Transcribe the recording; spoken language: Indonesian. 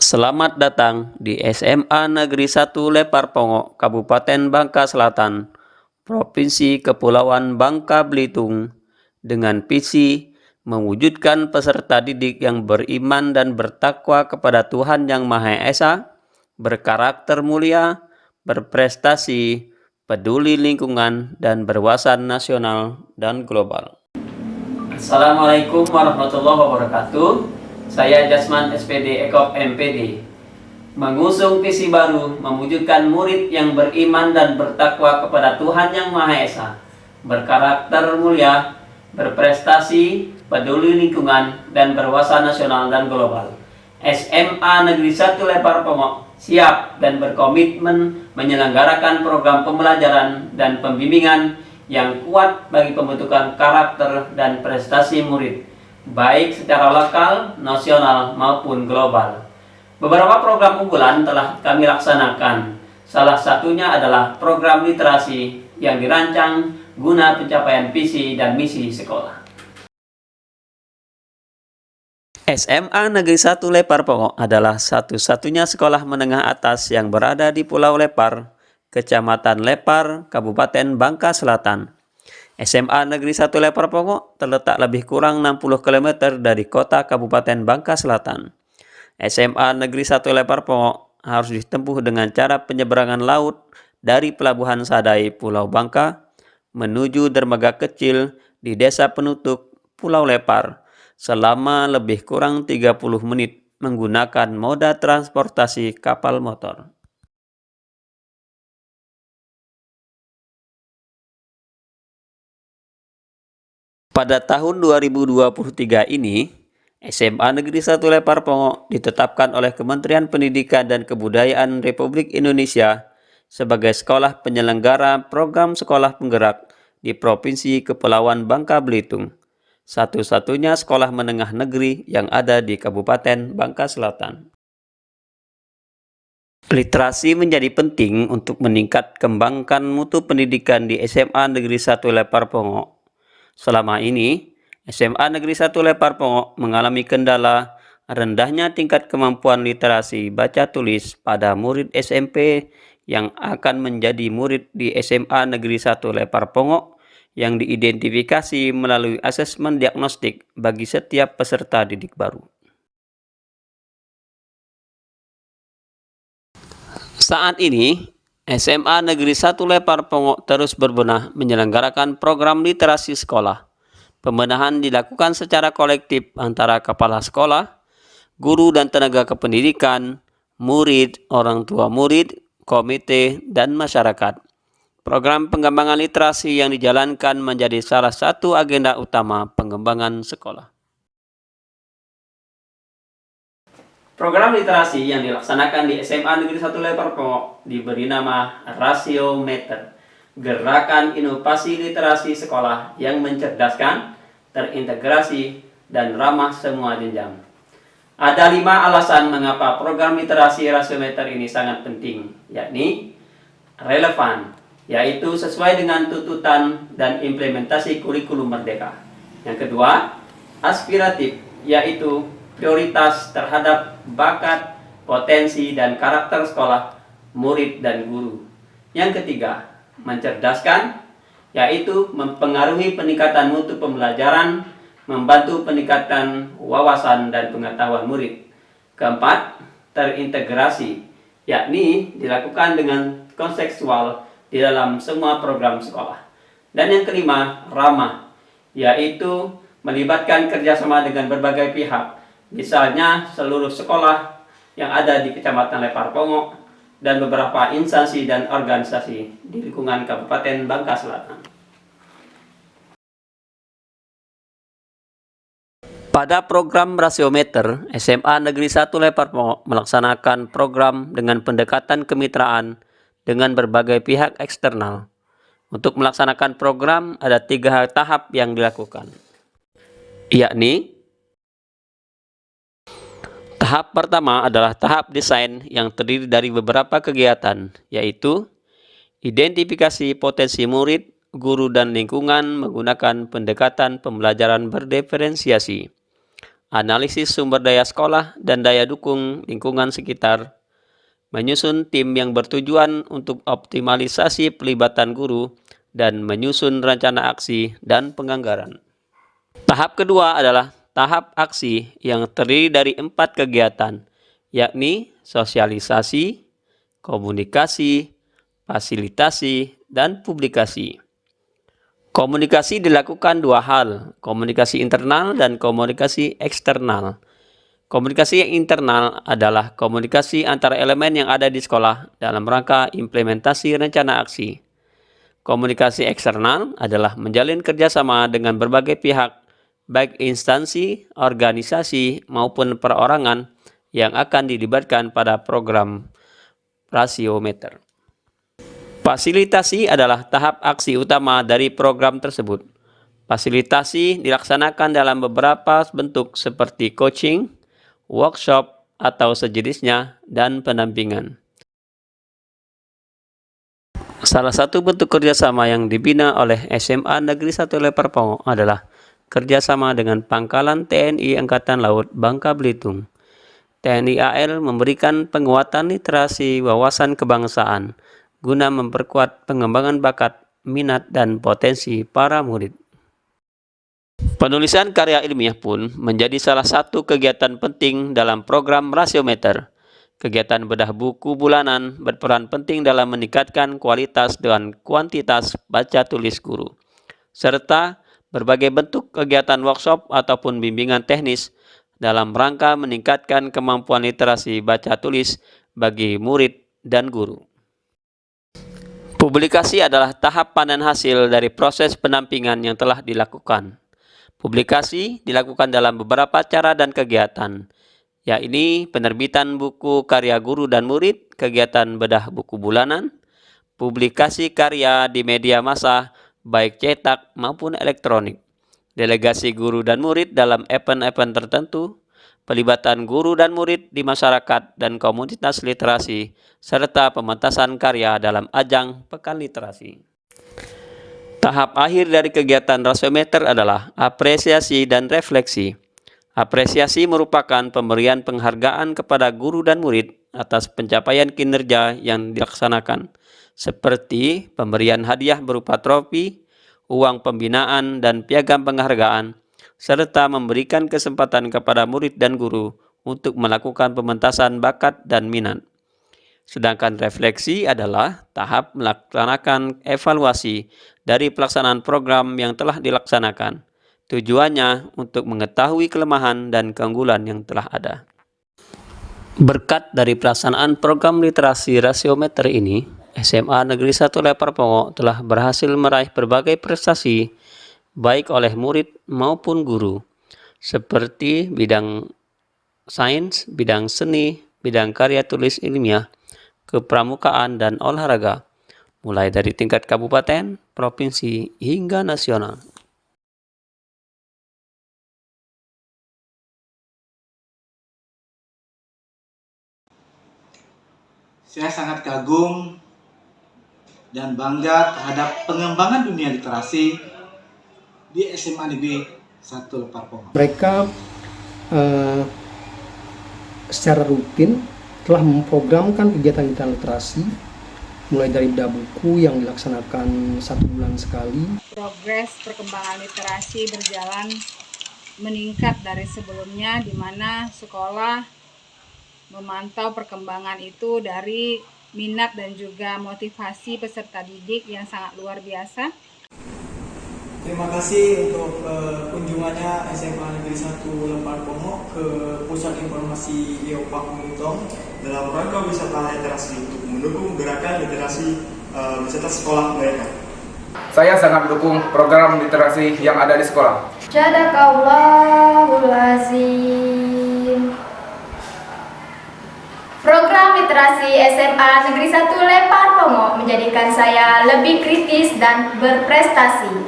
Selamat datang di SMA Negeri 1 Lepar Pongo, Kabupaten Bangka Selatan, Provinsi Kepulauan Bangka Belitung, dengan visi mewujudkan peserta didik yang beriman dan bertakwa kepada Tuhan Yang Maha Esa, berkarakter mulia, berprestasi, peduli lingkungan, dan berwawasan nasional dan global. Assalamualaikum warahmatullahi wabarakatuh. Saya Jasman SPD Ekop MPD, mengusung visi baru mewujudkan murid yang beriman dan bertakwa kepada Tuhan Yang Maha Esa, berkarakter mulia, berprestasi, peduli lingkungan, dan berwawasan nasional dan global. SMA Negeri 1 Lepar Pongo siap dan berkomitmen menyelenggarakan program pembelajaran dan pembimbingan yang kuat bagi pembentukan karakter dan prestasi murid, baik secara lokal, nasional, maupun global. Beberapa program unggulan telah kami laksanakan. Salah satunya adalah program literasi yang dirancang guna pencapaian visi dan misi sekolah. SMA Negeri 1 Lepar Pongo adalah satu-satunya sekolah menengah atas yang berada di Pulau Lepar, Kecamatan Lepar, Kabupaten Bangka Selatan. SMA Negeri 1 Lepar Pongo terletak lebih kurang 60 km dari kota Kabupaten Bangka Selatan. SMA Negeri 1 Lepar Pongo harus ditempuh dengan cara penyeberangan laut dari Pelabuhan Sadai, Pulau Bangka, menuju dermaga kecil di Desa Penutup, Pulau Lepar, selama lebih kurang 30 menit menggunakan moda transportasi kapal motor. Pada tahun 2023 ini, SMA Negeri 1 Lepar Pongo ditetapkan oleh Kementerian Pendidikan dan Kebudayaan Republik Indonesia sebagai sekolah penyelenggara program sekolah penggerak di Provinsi Kepulauan Bangka Belitung, satu-satunya sekolah menengah negeri yang ada di Kabupaten Bangka Selatan. Literasi menjadi penting untuk meningkat kembangkan mutu pendidikan di SMA Negeri 1 Lepar Pongo. Selama ini, SMA Negeri 1 Lepar Pongo mengalami kendala rendahnya tingkat kemampuan literasi baca tulis pada murid SMP yang akan menjadi murid di SMA Negeri 1 Lepar Pongo yang diidentifikasi melalui asesmen diagnostik bagi setiap peserta didik baru. Saat ini, SMA Negeri 1 Lepar Pongo terus berbenah menyelenggarakan program literasi sekolah. Pembenahan dilakukan secara kolektif antara kepala sekolah, guru dan tenaga kependidikan, murid, orang tua murid, komite, dan masyarakat. Program pengembangan literasi yang dijalankan menjadi salah satu agenda utama pengembangan sekolah. Program literasi yang dilaksanakan di SMA Negeri 1 Lepar Pongo diberi nama Rasiometer, gerakan inovasi literasi sekolah yang mencerdaskan, terintegrasi, dan ramah semua jenjang. Ada 5 alasan mengapa program literasi Rasiometer ini sangat penting, yakni relevan, yaitu sesuai dengan tuntutan dan implementasi kurikulum merdeka. Yang kedua, aspiratif, yaitu prioritas terhadap bakat, potensi, dan karakter sekolah, murid, dan guru. Yang ketiga, mencerdaskan, yaitu mempengaruhi peningkatan mutu pembelajaran, membantu peningkatan wawasan dan pengetahuan murid. Keempat, terintegrasi, yakni dilakukan dengan kontekstual di dalam semua program sekolah. Dan yang kelima, ramah, yaitu melibatkan kerjasama dengan berbagai pihak, misalnya seluruh sekolah yang ada di Kecamatan Lepar Pongo dan beberapa instansi dan organisasi di lingkungan Kabupaten Bangka Selatan. Pada program Rasiometer, SMA Negeri 1 Lepar Pongo melaksanakan program dengan pendekatan kemitraan dengan berbagai pihak eksternal. Untuk melaksanakan program ada 3 tahap yang dilakukan, yakni tahap pertama adalah tahap desain yang terdiri dari beberapa kegiatan, yaitu identifikasi potensi murid, guru, dan lingkungan menggunakan pendekatan pembelajaran berdiferensiasi. analisis sumber daya sekolah dan daya dukung lingkungan sekitar, menyusun tim yang bertujuan untuk optimalisasi pelibatan guru, dan menyusun rencana aksi dan penganggaran. Tahap kedua adalah tahap aksi yang terdiri dari 4 kegiatan, yakni sosialisasi, komunikasi, fasilitasi, dan publikasi. Komunikasi dilakukan 2 hal, komunikasi internal dan komunikasi eksternal. Komunikasi yang internal adalah komunikasi antara elemen yang ada di sekolah dalam rangka implementasi rencana aksi. Komunikasi eksternal adalah menjalin kerjasama dengan berbagai pihak, baik instansi, organisasi, maupun perorangan yang akan dilibatkan pada program rasiometer. Fasilitasi adalah tahap aksi utama dari program tersebut. Fasilitasi dilaksanakan dalam beberapa bentuk seperti coaching, workshop, atau sejenisnya, dan pendampingan. Salah satu bentuk kerjasama yang dibina oleh SMA Negeri 1 Leparpongo adalah kerjasama dengan Pangkalan TNI Angkatan Laut Bangka Belitung. TNI AL memberikan penguatan literasi wawasan kebangsaan guna memperkuat pengembangan bakat, minat, dan potensi para murid. Penulisan karya ilmiah pun menjadi salah satu kegiatan penting dalam program rasiometer. Kegiatan bedah buku bulanan berperan penting dalam meningkatkan kualitas dan kuantitas baca tulis guru, serta berbagai bentuk kegiatan workshop ataupun bimbingan teknis dalam rangka meningkatkan kemampuan literasi baca tulis bagi murid dan guru. Publikasi adalah tahap panen hasil dari proses pendampingan yang telah dilakukan. Publikasi dilakukan dalam beberapa cara dan kegiatan, yakni penerbitan buku karya guru dan murid, kegiatan bedah buku bulanan, publikasi karya di media massa, baik cetak maupun elektronik, delegasi guru dan murid dalam event-event tertentu, pelibatan guru dan murid di masyarakat dan komunitas literasi, serta pementasan karya dalam ajang Pekan Literasi. Tahap akhir dari kegiatan rasiometer adalah apresiasi dan refleksi. Apresiasi merupakan pemberian penghargaan kepada guru dan murid atas pencapaian kinerja yang dilaksanakan, seperti pemberian hadiah berupa trofi, uang pembinaan, dan piagam penghargaan, serta memberikan kesempatan kepada murid dan guru untuk melakukan pementasan bakat dan minat. Sedangkan refleksi adalah tahap melaksanakan evaluasi dari pelaksanaan program yang telah dilaksanakan. Tujuannya untuk mengetahui kelemahan dan keunggulan yang telah ada. Berkat dari pelaksanaan program literasi rasiometer ini, SMA Negeri 1 Leparpongo telah berhasil meraih berbagai prestasi baik oleh murid maupun guru, seperti bidang sains, bidang seni, bidang karya tulis ilmiah, kepramukaan, dan olahraga, mulai dari tingkat kabupaten, provinsi, hingga nasional. Saya sangat kagum dan bangga terhadap pengembangan dunia literasi di SMA Negeri 1 Leparpongo. Mereka secara rutin telah memprogramkan kegiatan-kegiatan literasi mulai dari bedah buku yang dilaksanakan 1 bulan sekali. Progres perkembangan literasi berjalan meningkat dari sebelumnya, di mana sekolah memantau perkembangan itu dari minat dan juga motivasi peserta didik yang sangat luar biasa. Terima kasih untuk kunjungannya SMA Negeri 1 Leparpongo ke Pusat Informasi Leopak Mutong dalam rangka wisata literasi untuk mendukung gerakan literasi wisata sekolah mereka. Saya sangat mendukung program literasi yang ada di sekolah. Sadaqallahul azim. Program literasi SMA Negeri 1 Leparpongo menjadikan saya lebih kritis dan berprestasi.